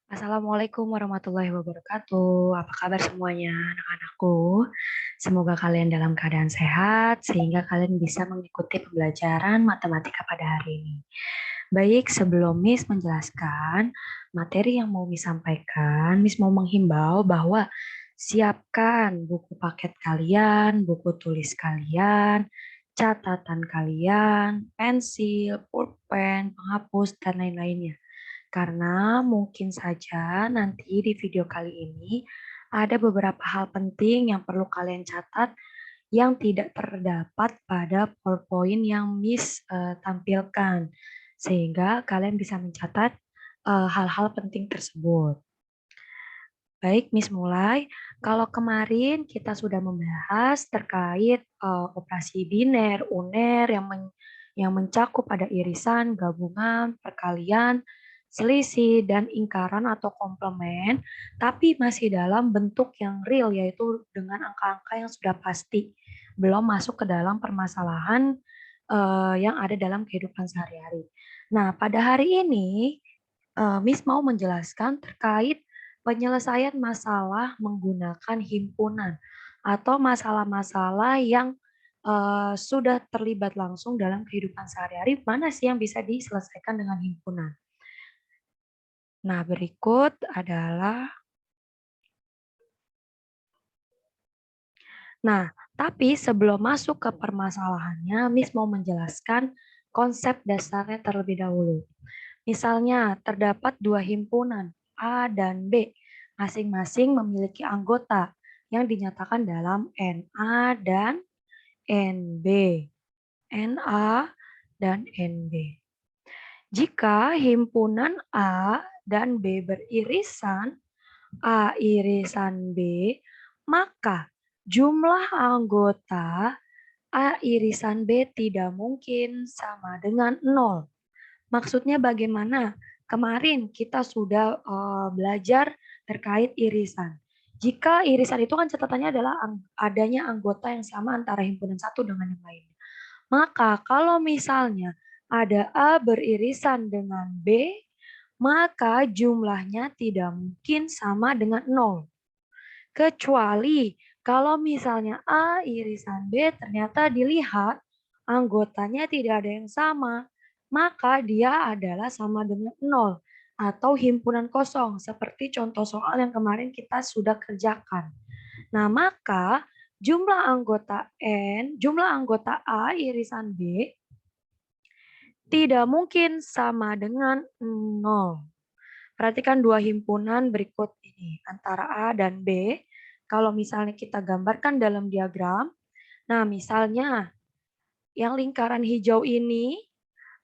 Assalamualaikum warahmatullahi wabarakatuh. Apa kabar semuanya, anak-anakku? Semoga kalian dalam keadaan sehat sehingga kalian bisa mengikuti pembelajaran matematika pada hari ini. Baik, sebelum Miss menjelaskan materi yang mau Miss sampaikan, Miss mau menghimbau bahwa siapkan buku paket kalian, buku tulis kalian, catatan kalian, pensil, pulpen, penghapus, dan lain-lainnya. Karena mungkin saja nanti di video kali ini ada beberapa hal penting yang perlu kalian catat yang tidak terdapat pada PowerPoint yang Miss tampilkan. Sehingga kalian bisa mencatat hal-hal penting tersebut. Baik, Miss mulai. Kalau kemarin kita sudah membahas terkait operasi biner, uner yang mencakup pada irisan, gabungan, perkalian, selisih, dan ingkaran atau komplement, tapi masih dalam bentuk yang real, yaitu dengan angka-angka yang sudah pasti, belum masuk ke dalam permasalahan yang ada dalam kehidupan sehari-hari. Nah, pada hari ini, Miss mau menjelaskan terkait penyelesaian masalah menggunakan himpunan atau masalah-masalah yang sudah terlibat langsung dalam kehidupan sehari-hari, mana sih yang bisa diselesaikan dengan himpunan. Nah, berikut adalah tapi sebelum masuk ke permasalahannya, Miss mau menjelaskan konsep dasarnya terlebih dahulu. Misalnya, terdapat dua himpunan, A dan B, masing-masing memiliki anggota yang dinyatakan dalam NA dan NB. NA dan NB. Jika himpunan A dan B beririsan, A irisan B, maka jumlah anggota A irisan B tidak mungkin sama dengan 0. Maksudnya bagaimana? Kemarin kita sudah belajar terkait irisan. Jika irisan itu kan catatannya adalah adanya anggota yang sama antara himpunan satu dengan yang lain. Maka kalau misalnya ada A beririsan dengan B, maka jumlahnya tidak mungkin sama dengan 0. Kecuali kalau misalnya A irisan B ternyata dilihat anggotanya tidak ada yang sama, maka dia adalah sama dengan 0 atau himpunan kosong seperti contoh soal yang kemarin kita sudah kerjakan. Nah, maka jumlah anggota A irisan B tidak mungkin sama dengan 0. Perhatikan dua himpunan berikut ini antara A dan B. Kalau misalnya kita gambarkan dalam diagram, nah misalnya yang lingkaran hijau ini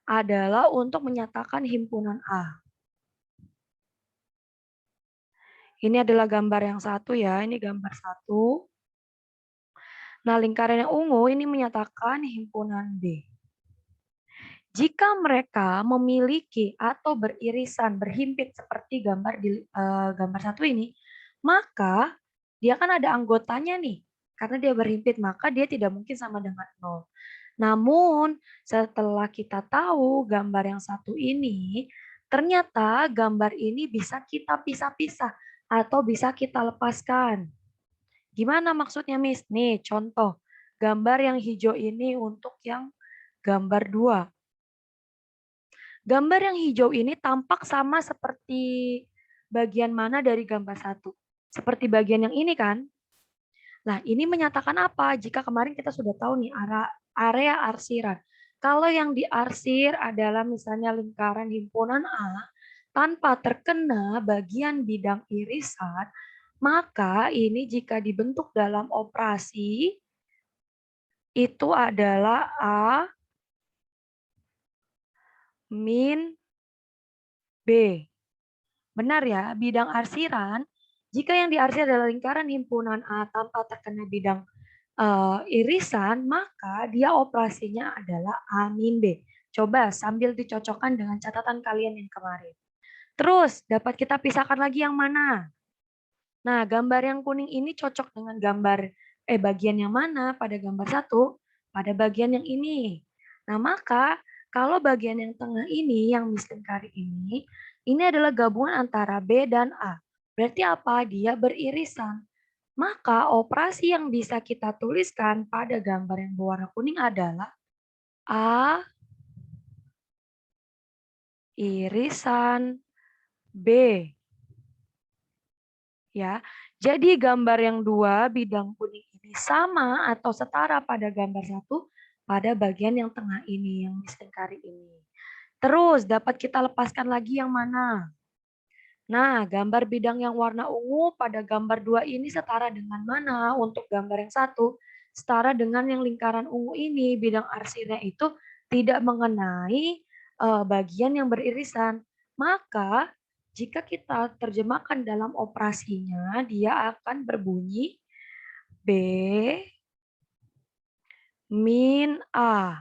adalah untuk menyatakan himpunan A. Ini adalah gambar yang satu ya, ini gambar satu. Nah lingkaran yang ungu ini menyatakan himpunan B. Jika mereka memiliki atau beririsan, berhimpit seperti gambar di gambar satu ini, maka dia kan ada anggotanya nih. Karena dia berhimpit, maka dia tidak mungkin sama dengan 0. Namun, setelah kita tahu gambar yang satu ini, ternyata gambar ini bisa kita pisah-pisah atau bisa kita lepaskan. Gimana maksudnya, Miss? Nih, contoh. Gambar yang hijau ini untuk yang gambar 2. Gambar yang hijau ini tampak sama seperti bagian mana dari gambar satu? Seperti bagian yang ini kan? Nah, ini menyatakan apa? Jika kemarin kita sudah tahu nih area arsiran. Kalau yang diarsir adalah misalnya lingkaran himpunan A tanpa terkena bagian bidang irisan, maka ini jika dibentuk dalam operasi itu adalah A min B. Benar ya, bidang arsiran, jika yang diarsir adalah lingkaran himpunan A tanpa terkena bidang irisan, maka dia operasinya adalah A min B. Coba sambil dicocokkan dengan catatan kalian yang kemarin. Terus, dapat kita pisahkan lagi yang mana? Nah, gambar yang kuning ini cocok dengan bagian yang mana pada gambar satu? Pada bagian yang ini. Nah, maka Kalau bagian yang tengah ini, yang mislingkari ini adalah gabungan antara B dan A. Berarti apa? Dia beririsan. Maka operasi yang bisa kita tuliskan pada gambar yang berwarna kuning adalah A irisan B. Ya, jadi gambar yang dua bidang kuning ini sama atau setara pada gambar satu pada bagian yang tengah ini, yang mislingkari ini. Terus dapat kita lepaskan lagi yang mana? Nah, gambar bidang yang warna ungu pada gambar dua ini setara dengan mana? Untuk gambar yang satu, setara dengan yang lingkaran ungu ini, bidang arsirnya itu tidak mengenai bagian yang beririsan. Maka, jika kita terjemahkan dalam operasinya, dia akan berbunyi B min A.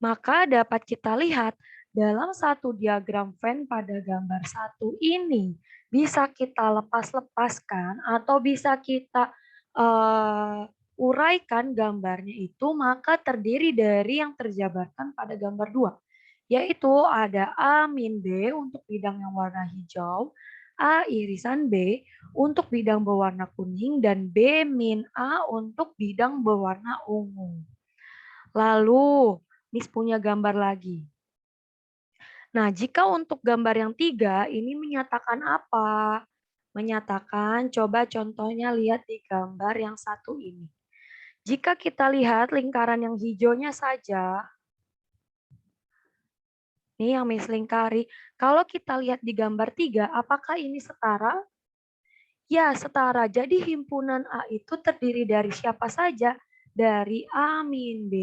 Maka dapat kita lihat dalam satu diagram Venn pada gambar satu ini bisa kita lepas-lepaskan atau bisa kita uraikan gambarnya itu maka terdiri dari yang terjabarkan pada gambar 2. Yaitu ada A min B untuk bidang yang warna hijau, A irisan B untuk bidang berwarna kuning, dan B min A untuk bidang berwarna ungu. Lalu, Miss punya gambar lagi. Nah, jika untuk gambar yang 3, ini menyatakan apa? Menyatakan, coba contohnya lihat di gambar yang satu ini. Jika kita lihat lingkaran yang hijaunya saja, ini yang Miss lingkari. Kalau kita lihat di gambar 3, apakah ini setara? Ya, setara. Jadi himpunan A itu terdiri dari siapa saja? Dari A min B,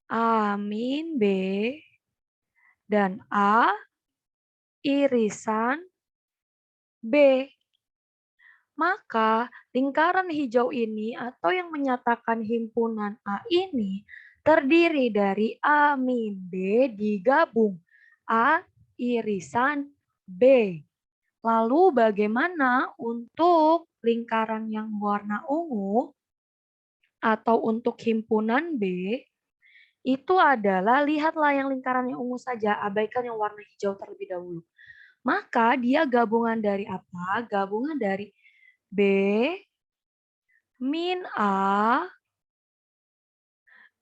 A min B, dan A irisan B. Maka lingkaran hijau ini atau yang menyatakan himpunan A ini terdiri dari A min B digabung A irisan B. Lalu bagaimana untuk lingkaran yang warna ungu atau untuk himpunan B? Itu adalah, lihatlah yang lingkaran yang ungu saja, abaikan yang warna hijau terlebih dahulu. Maka dia gabungan dari apa? Gabungan dari B min A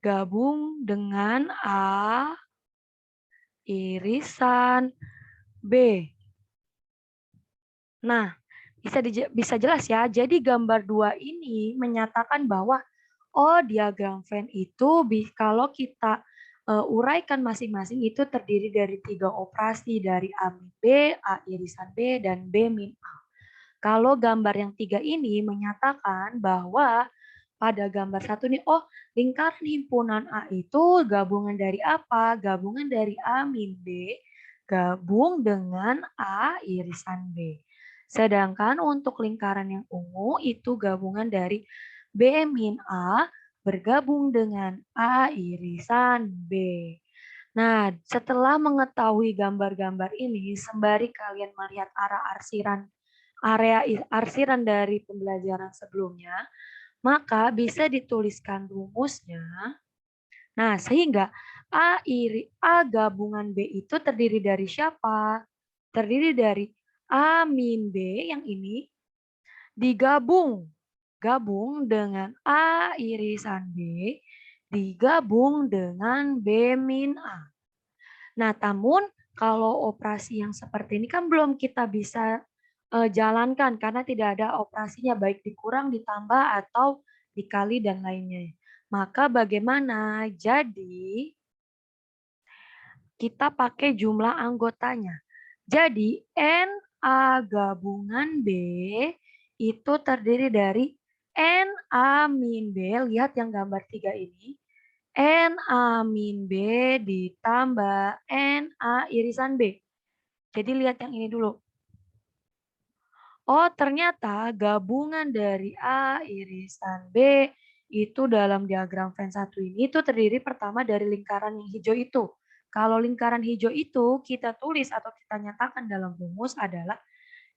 gabung dengan A irisan B. Nah, bisa jelas ya. Jadi gambar 2 ini menyatakan bahwa diagram Venn itu kalau kita uraikan masing-masing itu terdiri dari 3 operasi, dari A min B, A irisan B, dan B min A. Kalau gambar yang 3 ini menyatakan bahwa pada gambar satu nih, lingkaran himpunan A itu gabungan dari apa? Gabungan dari A min B gabung dengan A irisan B. Sedangkan untuk lingkaran yang ungu itu gabungan dari B min A bergabung dengan A irisan B. Nah, setelah mengetahui gambar-gambar ini, sembari kalian melihat area arsiran dari pembelajaran sebelumnya, maka bisa dituliskan rumusnya. Nah, sehingga A gabungan B itu terdiri dari siapa? Terdiri dari A min B yang ini digabung dengan A irisan B digabung dengan B min A. Nah, namun kalau operasi yang seperti ini kan belum kita bisa jalankan karena tidak ada operasinya baik dikurang, ditambah, atau dikali dan lainnya. Maka bagaimana? Jadi kita pakai jumlah anggotanya. Jadi NA gabungan B itu terdiri dari NA min B, lihat yang gambar 3 ini, NA min B ditambah NA irisan B. Jadi lihat yang ini dulu. Ternyata gabungan dari A irisan B itu dalam diagram Venn 1 ini itu terdiri pertama dari lingkaran yang hijau itu. Kalau lingkaran hijau itu kita tulis atau kita nyatakan dalam rumus adalah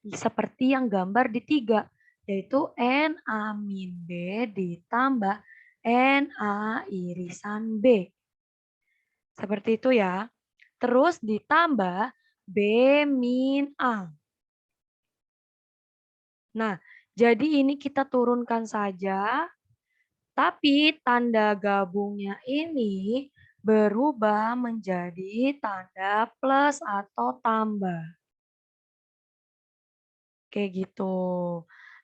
seperti yang gambar di 3, yaitu NA min B ditambah Na irisan B. Seperti itu ya. Terus ditambah B min A. Nah, jadi ini kita turunkan saja, tapi tanda gabungnya ini berubah menjadi tanda plus atau tambah. Kayak gitu.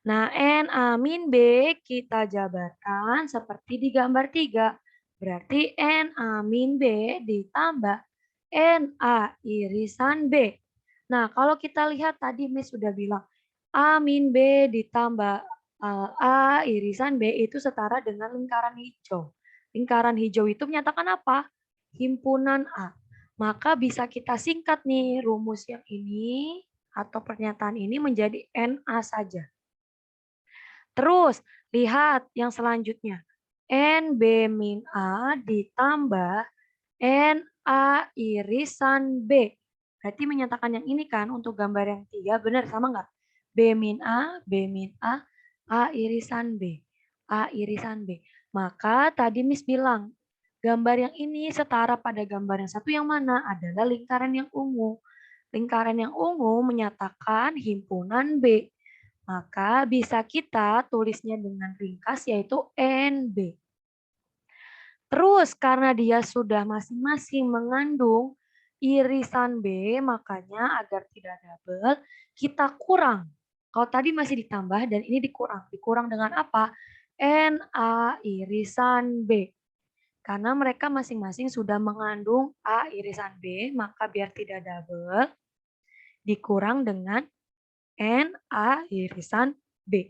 Nah, Na min B kita jabarkan seperti di gambar 3. Berarti Na min B ditambah Na irisan B. Nah, kalau kita lihat tadi Miss sudah bilang A min B ditambah A irisan B itu setara dengan lingkaran hijau. Lingkaran hijau itu menyatakan apa? Himpunan A. Maka bisa kita singkat nih rumus yang ini atau pernyataan ini menjadi Na saja. Terus, lihat yang selanjutnya. NB min A ditambah Na irisan B. Berarti menyatakan yang ini kan untuk gambar yang 3, benar sama nggak? B min A irisan B. A irisan B. Maka tadi Miss bilang, gambar yang ini setara pada gambar yang satu yang mana? Adalah lingkaran yang ungu. Lingkaran yang ungu menyatakan himpunan B. Maka bisa kita tulisnya dengan ringkas yaitu NB. Terus karena dia sudah masing-masing mengandung irisan B, makanya agar tidak double, kita kurang. Kalau tadi masih ditambah dan ini dikurang. Dikurang dengan apa? Na irisan B. Karena mereka masing-masing sudah mengandung A irisan B, maka biar tidak double, dikurang dengan Na irisan B.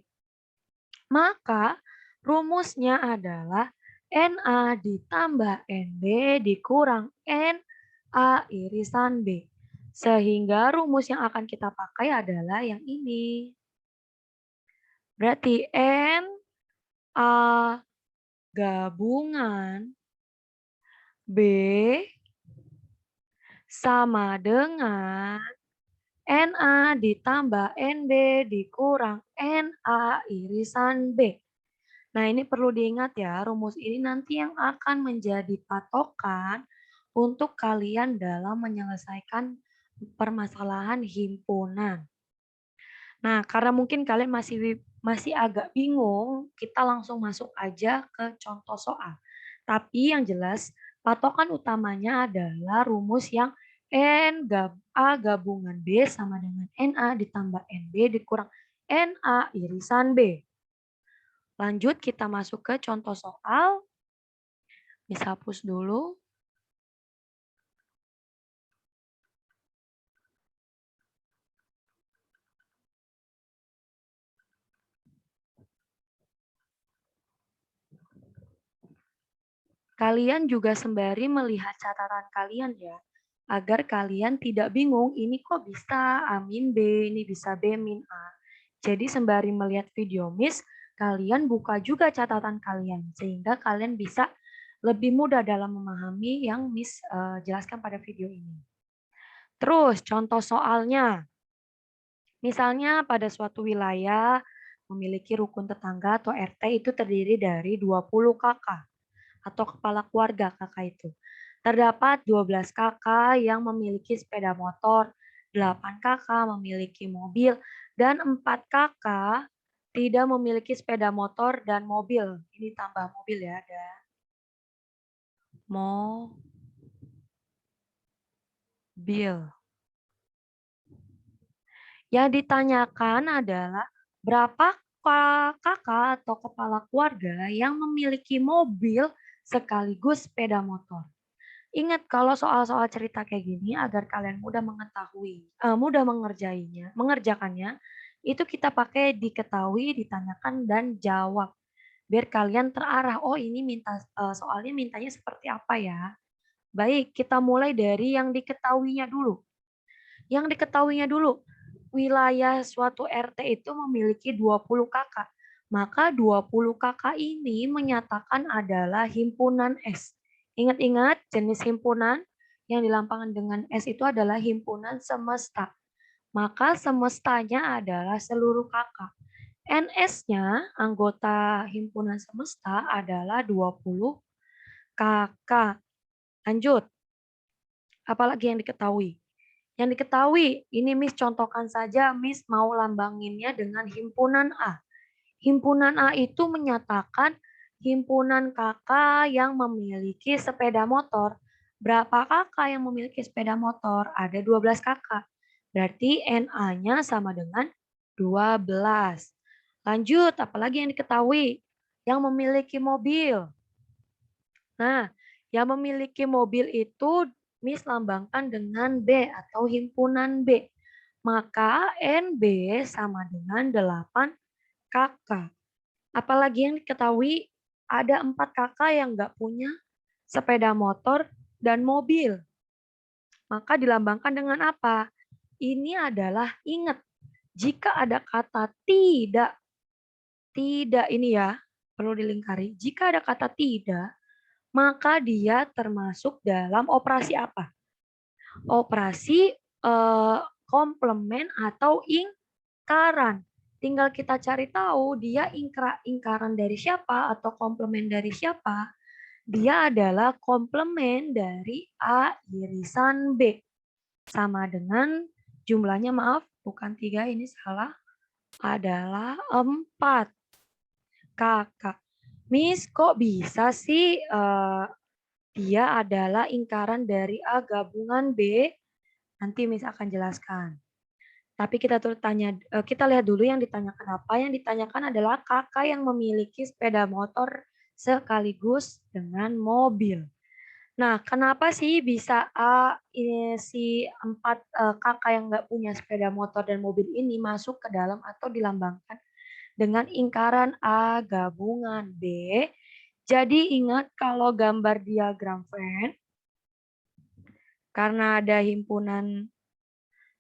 Maka rumusnya adalah Na ditambah NB dikurang Na irisan B. Sehingga rumus yang akan kita pakai adalah yang ini. Berarti Na gabungan B sama dengan Na ditambah NB dikurang Na irisan B. Nah, ini perlu diingat ya, rumus ini nanti yang akan menjadi patokan untuk kalian dalam menyelesaikan permasalahan himpunan. Nah, karena mungkin kalian masih agak bingung, kita langsung masuk aja ke contoh soal. Tapi yang jelas, patokan utamanya adalah rumus yang A gabungan B sama dengan Na ditambah NB dikurang Na irisan B. Lanjut kita masuk ke contoh soal. Bisa hapus dulu. Kalian juga sembari melihat catatan kalian ya. Agar kalian tidak bingung, ini kok bisa A min B, ini bisa B min A. Jadi sembari melihat video Miss, kalian buka juga catatan kalian. Sehingga kalian bisa lebih mudah dalam memahami yang Miss jelaskan pada video ini. Terus contoh soalnya. Misalnya pada suatu wilayah memiliki rukun tetangga atau RT itu terdiri dari 20 kakak atau kepala keluarga kakak itu. Terdapat 12 kakak yang memiliki sepeda motor, 8 kakak memiliki mobil, dan 4 kakak tidak memiliki sepeda motor dan mobil. Ini tambah mobil ya, ada mobil. Yang ditanyakan adalah berapa kakak atau kepala keluarga yang memiliki mobil sekaligus sepeda motor. Ingat kalau soal-soal cerita kayak gini agar kalian mudah mengetahui, mudah mengerjakannya, itu kita pakai diketahui, ditanyakan, dan jawab. Biar kalian terarah, oh ini soalnya mintanya seperti apa ya. Baik, kita mulai dari yang diketahuinya dulu. Yang diketahuinya dulu, wilayah suatu RT itu memiliki 20 kakak. Maka 20 kakak ini menyatakan adalah himpunan S. Ingat-ingat jenis himpunan yang dilambangkan dengan S itu adalah himpunan semesta. Maka semestanya adalah seluruh kakak. NS-nya, anggota himpunan semesta, adalah 20 kakak. Lanjut, apalagi yang diketahui? Yang diketahui, ini Miss contohkan saja, Miss mau lambanginnya dengan himpunan A. Himpunan A itu menyatakan himpunan kakak yang memiliki sepeda motor. Berapa kakak yang memiliki sepeda motor? Ada 12 kakak. Berarti NA-nya sama dengan 12. Lanjut, apalagi yang diketahui? Yang memiliki mobil. Nah, yang memiliki mobil itu Miss lambangkan dengan B atau himpunan B. Maka NB sama dengan 8 kakak. Apalagi yang diketahui ada 4 kakak yang nggak punya sepeda motor dan mobil. Maka dilambangkan dengan apa? Ini adalah ingat, jika ada kata tidak, tidak ini ya, perlu dilingkari. Jika ada kata tidak, maka dia termasuk dalam operasi apa? Operasi komplement atau ingkaran. Tinggal kita cari tahu dia ingkaran dari siapa atau komplement dari siapa. Dia adalah komplement dari A irisan B. Sama dengan jumlahnya, maaf, bukan 3, ini salah. Adalah 4 kakak. Miss, kok bisa sih dia adalah ingkaran dari A gabungan B? Nanti Miss akan jelaskan. Tapi kita lihat dulu yang ditanyakan apa. Yang ditanyakan adalah kakak yang memiliki sepeda motor sekaligus dengan mobil. Nah, kenapa sih bisa si 4 kakak yang nggak punya sepeda motor dan mobil ini masuk ke dalam atau dilambangkan dengan ingkaran A gabungan B? Jadi ingat kalau gambar diagram Venn, karena ada himpunan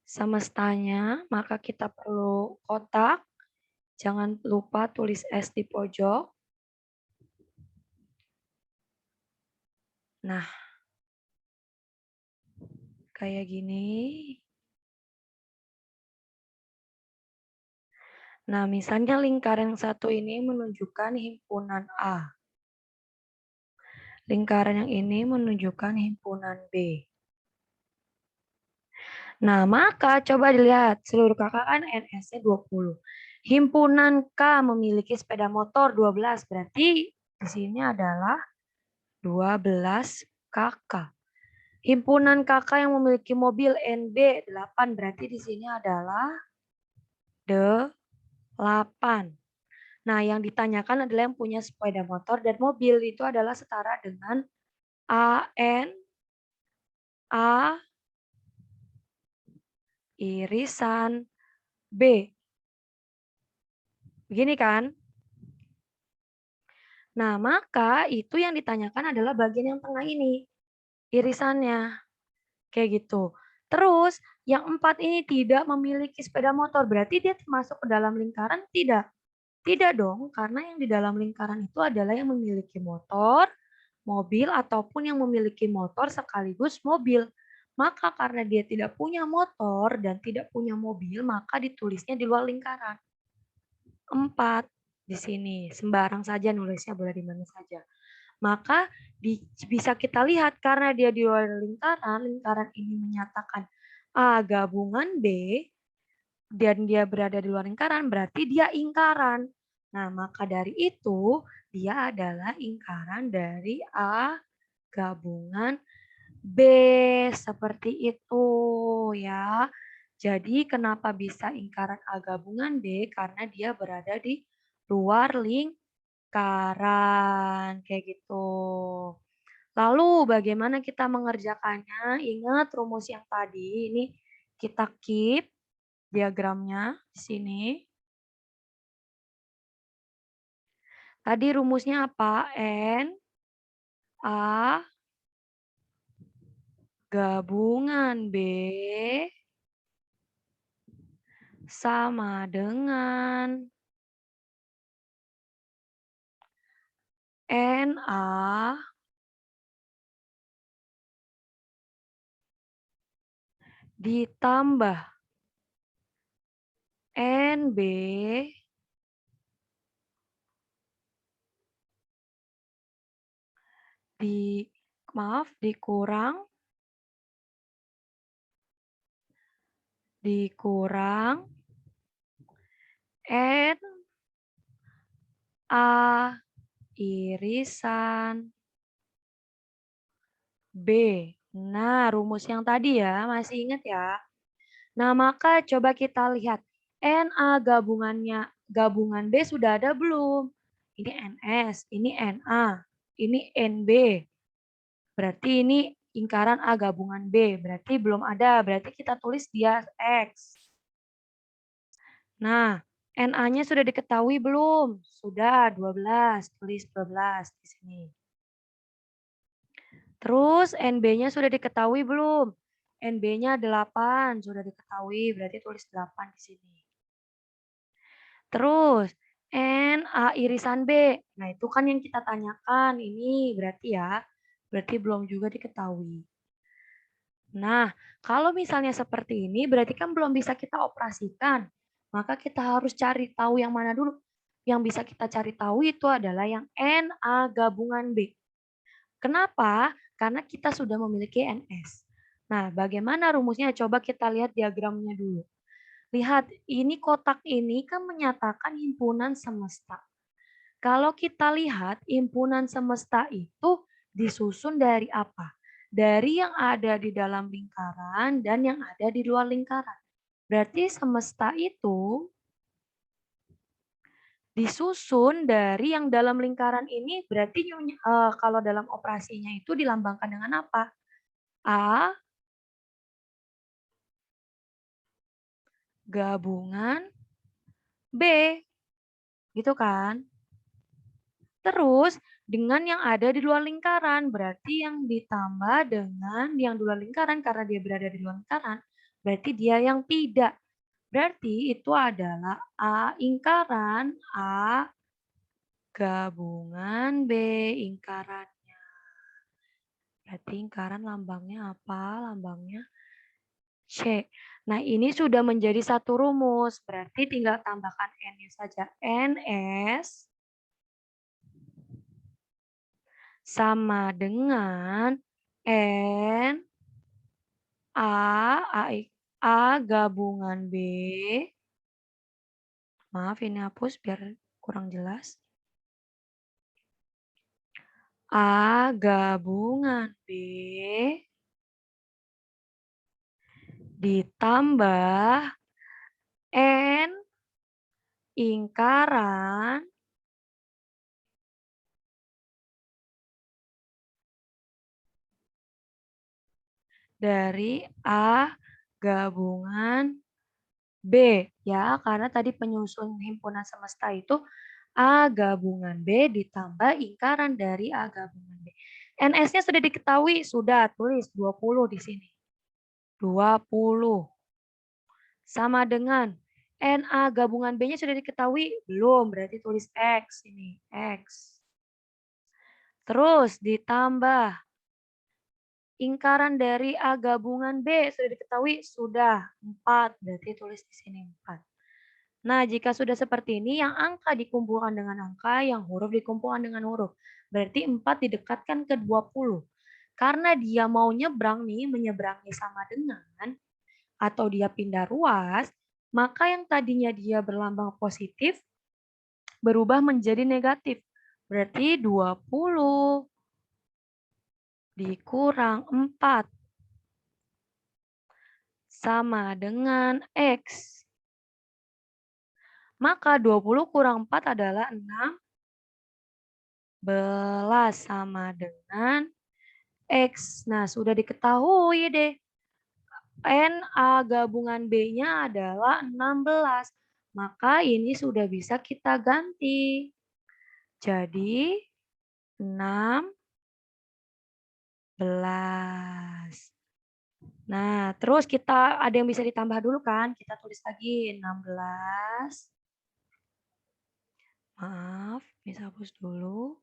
semestanya, maka kita perlu kotak. Jangan lupa tulis S di pojok. Nah, kayak gini. Nah, misalnya lingkaran yang satu ini menunjukkan himpunan A. Lingkaran yang ini menunjukkan himpunan B. Nah, maka coba dilihat seluruh kakak kan NS-nya 20. Himpunan K memiliki sepeda motor 12, berarti di sini adalah 12 kakak. Himpunan kakak yang memiliki mobil NB 8, berarti di sini adalah 8. Nah, yang ditanyakan adalah yang punya sepeda motor dan mobil itu adalah setara dengan AN A irisan B. Begini kan? Nah, maka itu yang ditanyakan adalah bagian yang tengah ini, irisannya. Kayak gitu. Terus, yang 4 ini tidak memiliki sepeda motor, berarti dia termasuk ke dalam lingkaran? Tidak. Tidak dong, karena yang di dalam lingkaran itu adalah yang memiliki motor, mobil, ataupun yang memiliki motor sekaligus mobil. Maka karena dia tidak punya motor dan tidak punya mobil, maka ditulisnya di luar lingkaran. 4 di sini, sembarang saja nulisnya, boleh di mana saja. Maka bisa kita lihat karena dia di luar lingkaran, lingkaran ini menyatakan A gabungan B, dan dia berada di luar lingkaran, berarti dia ingkaran. Nah, maka dari itu, dia adalah ingkaran dari A gabungan B. Seperti itu ya. Jadi kenapa bisa ingkaran A gabungan B? Karena dia berada di luar lingkaran. Kayak gitu. Lalu bagaimana kita mengerjakannya? Ingat rumus yang tadi, ini kita keep diagramnya di sini. Tadi rumusnya apa? N A gabungan B sama dengan NA ditambah NB dikurang N A irisan B. Nah, rumus yang tadi ya, masih ingat ya? Nah, maka coba kita lihat NA gabungan B sudah ada belum? Ini NS, ini NA, ini NB. Berarti ini lingkaran A gabungan B, berarti belum ada, berarti kita tulis dia X. Nah, NA-nya sudah diketahui belum? Sudah, 12, tulis 12 di sini. Terus NB-nya sudah diketahui belum? NB-nya 8, sudah diketahui, berarti tulis 8 di sini. Terus NA irisan B. Nah, itu kan yang kita tanyakan. Ini berarti ya, berarti belum juga diketahui. Nah, kalau misalnya seperti ini, berarti kan belum bisa kita operasikan. Maka kita harus cari tahu yang mana dulu. Yang bisa kita cari tahu itu adalah yang NA gabungan B. Kenapa? Karena kita sudah memiliki NS. Nah, bagaimana rumusnya? Coba kita lihat diagramnya dulu. Lihat, ini kotak ini kan menyatakan himpunan semesta. Kalau kita lihat, himpunan semesta itu disusun dari apa? Dari yang ada di dalam lingkaran dan yang ada di luar lingkaran. Berarti semesta itu disusun dari yang dalam lingkaran ini, berarti kalau dalam operasinya itu dilambangkan dengan apa? A gabungan B, gitu kan? Terus dengan yang ada di luar lingkaran, berarti yang ditambah dengan yang di luar lingkaran karena dia berada di luar lingkaran, berarti dia yang tidak. Berarti itu adalah A lingkaran, A gabungan B lingkarannya. Berarti lingkaran lambangnya apa? Lambangnya C. Nah, ini sudah menjadi satu rumus. Berarti tinggal tambahkan N-nya saja. NS sama dengan N A gabungan B. Maaf, ini hapus biar kurang jelas. A gabungan B ditambah N lingkaran dari A gabungan B, ya, karena tadi penyusun himpunan semesta itu A gabungan B ditambah lingkaran dari A gabungan B. NS-nya sudah diketahui, sudah tulis 20 di sini. 20 sama dengan NA gabungan B-nya sudah diketahui, belum, berarti tulis X ini, X. Terus ditambah lingkaran dari A gabungan B sudah diketahui, sudah 4, berarti tulis di sini 4. Nah, jika sudah seperti ini, yang angka dikumpulkan dengan angka, yang huruf dikumpulkan dengan huruf. Berarti 4 didekatkan ke 20. Karena dia mau nyebrang nih, menyeberangi sama dengan, atau dia pindah ruas, maka yang tadinya dia berlambang positif, berubah menjadi negatif. Berarti 20 dikurang 4 sama dengan X. Maka 20 kurang 4 adalah 16 sama dengan X. Nah, sudah diketahui deh. NA gabungan B-nya adalah 16. Maka ini sudah bisa kita ganti. Jadi 16. Nah, terus kita ada yang bisa ditambah dulu kan? Kita tulis lagi 16. Maaf, bisa hapus dulu.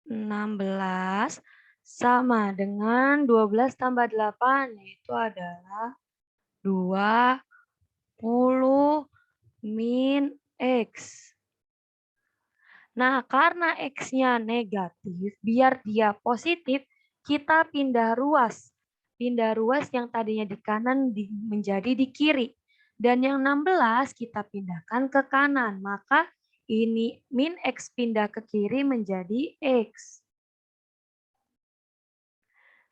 16 sama dengan 12 tambah 8, yaitu adalah 20 min X. Nah, karena X-nya negatif, biar dia positif, kita pindah ruas. Pindah ruas yang tadinya di kanan menjadi di kiri. Dan yang 16 kita pindahkan ke kanan. Maka ini min X pindah ke kiri menjadi X.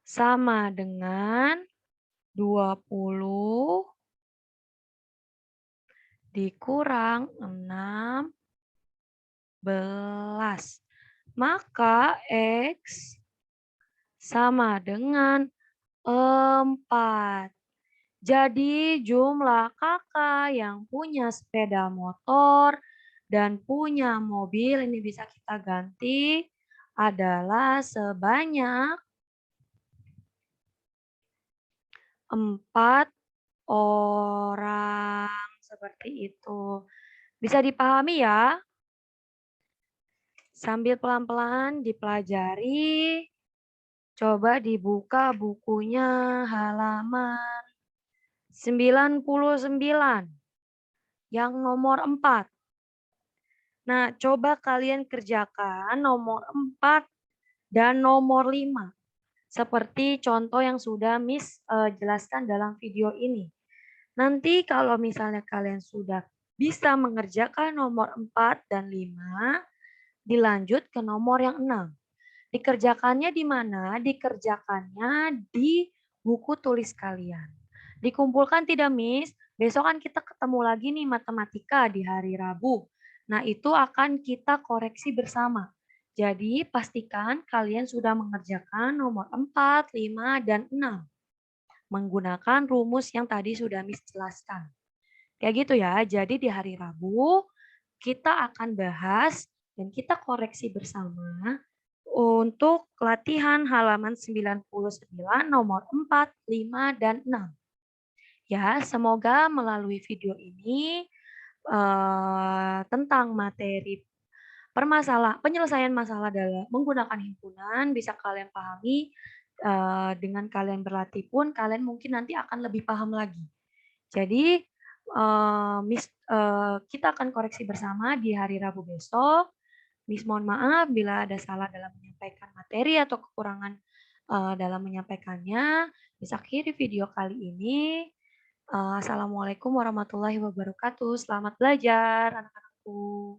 Sama dengan 20 dikurang 16. Maka X sama dengan 4. Jadi jumlah kakak yang punya sepeda motor dan punya mobil, ini bisa kita ganti, adalah sebanyak 4 orang. Seperti itu. Bisa dipahami ya? Sambil pelan-pelan dipelajari. Coba dibuka bukunya halaman 99 yang nomor 4. Nah, coba kalian kerjakan nomor 4 dan nomor 5. Seperti contoh yang sudah Miss jelaskan dalam video ini. Nanti kalau misalnya kalian sudah bisa mengerjakan nomor 4 dan 5, dilanjut ke nomor yang 6. Dikerjakannya di mana? Dikerjakannya di buku tulis kalian. Dikumpulkan tidak, Miss? Besok kan kita ketemu lagi nih matematika di hari Rabu. Nah, itu akan kita koreksi bersama. Jadi, pastikan kalian sudah mengerjakan nomor 4, 5, dan 6. Menggunakan rumus yang tadi sudah Miss jelaskan. Kayak gitu ya. Jadi di hari Rabu, kita akan bahas dan kita koreksi bersama untuk latihan halaman 99 nomor 4, 5, dan 6. Ya, semoga melalui video ini tentang materi penyelesaian masalah dalam menggunakan himpunan bisa kalian pahami. Dengan kalian berlatih pun kalian mungkin nanti akan lebih paham lagi. Jadi kita akan koreksi bersama di hari Rabu besok. Miss mohon maaf bila ada salah dalam menyampaikan materi atau kekurangan dalam menyampaikannya. Miss akhiri video kali ini. Assalamualaikum warahmatullahi wabarakatuh. Selamat belajar anak-anakku.